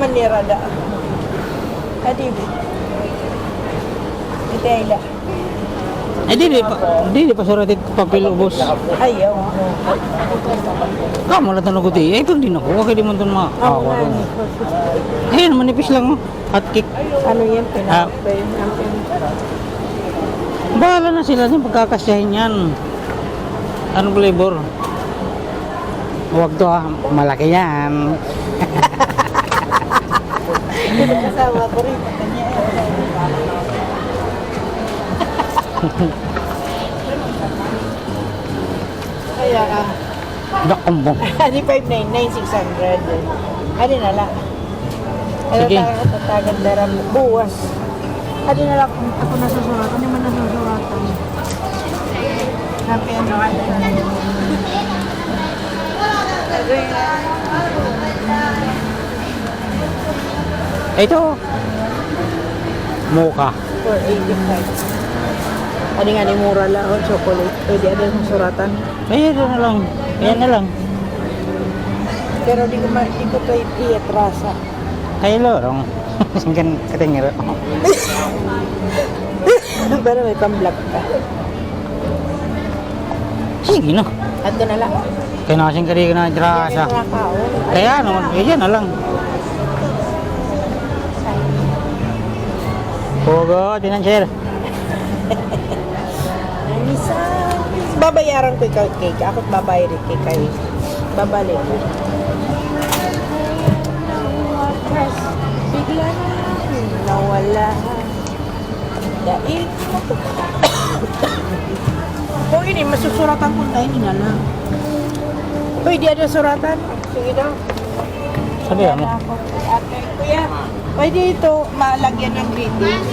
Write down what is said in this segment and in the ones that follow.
manira da. Adi. Itela. Di pa suratit papel ubos. Ayaw. Kamu lang tanong ko di. Ito din ako. Okay di mo ito mga Ako awa. nga. Ayun, manipis lang. Hot cake. Ano yan? Pinapay. Bahala na sila yung pagkakasyahin yan. Anong flavor? Huwag to ha. Malaki yan. Kasama ko rin. Kanya Kaya ka. Dakumbong. Adi 599, 600. Adi na lang. Sige. Tatagan daram buwas. Adi na lang ako nasusuratan. Hindi man nasusuratan. Happy ano ka Ito. Mocha. 485. Adi nga ni mura lang o chocolate. Pwede ada yung suratan. Ayan na lang. Ayan na lang. Pero di ko to iyatrasa. Kayo lorong. Singkan katingin. Pero may pang-vlog ka. Sige no. Ato na lang. Kaya nakasing kari ka na drasa. Kaya naman. Ayan na lang. Pogo. Tinan sir. Babayaran ko ikaw cake. Ako't babayaran kay kayo. Babalik. Bigla na nawala. Daig. Kung ini, masusuratan ko tayo ni Nana. Uy, di ada suratan. Sige daw. Sabi mo. Ate, kuya, pwede ito malagyan ng greetings.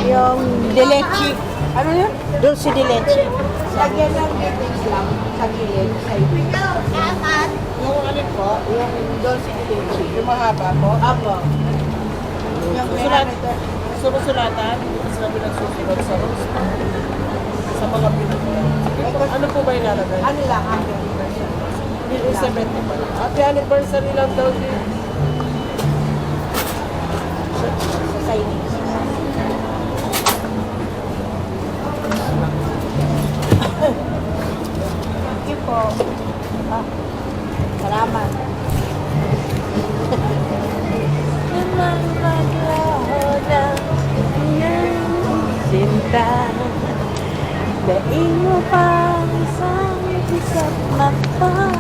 Yung de leche. Ano yun? Dulce de leche. Lagyan ng greetings lang sa gilid. Yung ano po, yung dulce de leche. Yung mahaba po? Apo. Yung sumusulatan, sabi ng susunod sa rose. Sa mga pinag-. Ano po ba ilalagay? Ano lang, happy anniversary. Hindi 70 pa lang. Happy anniversary lang daw din. Sa signage. Thank you po. Salamat. Naman maglaho ng sinta. Daing mo pa isang isa't mata.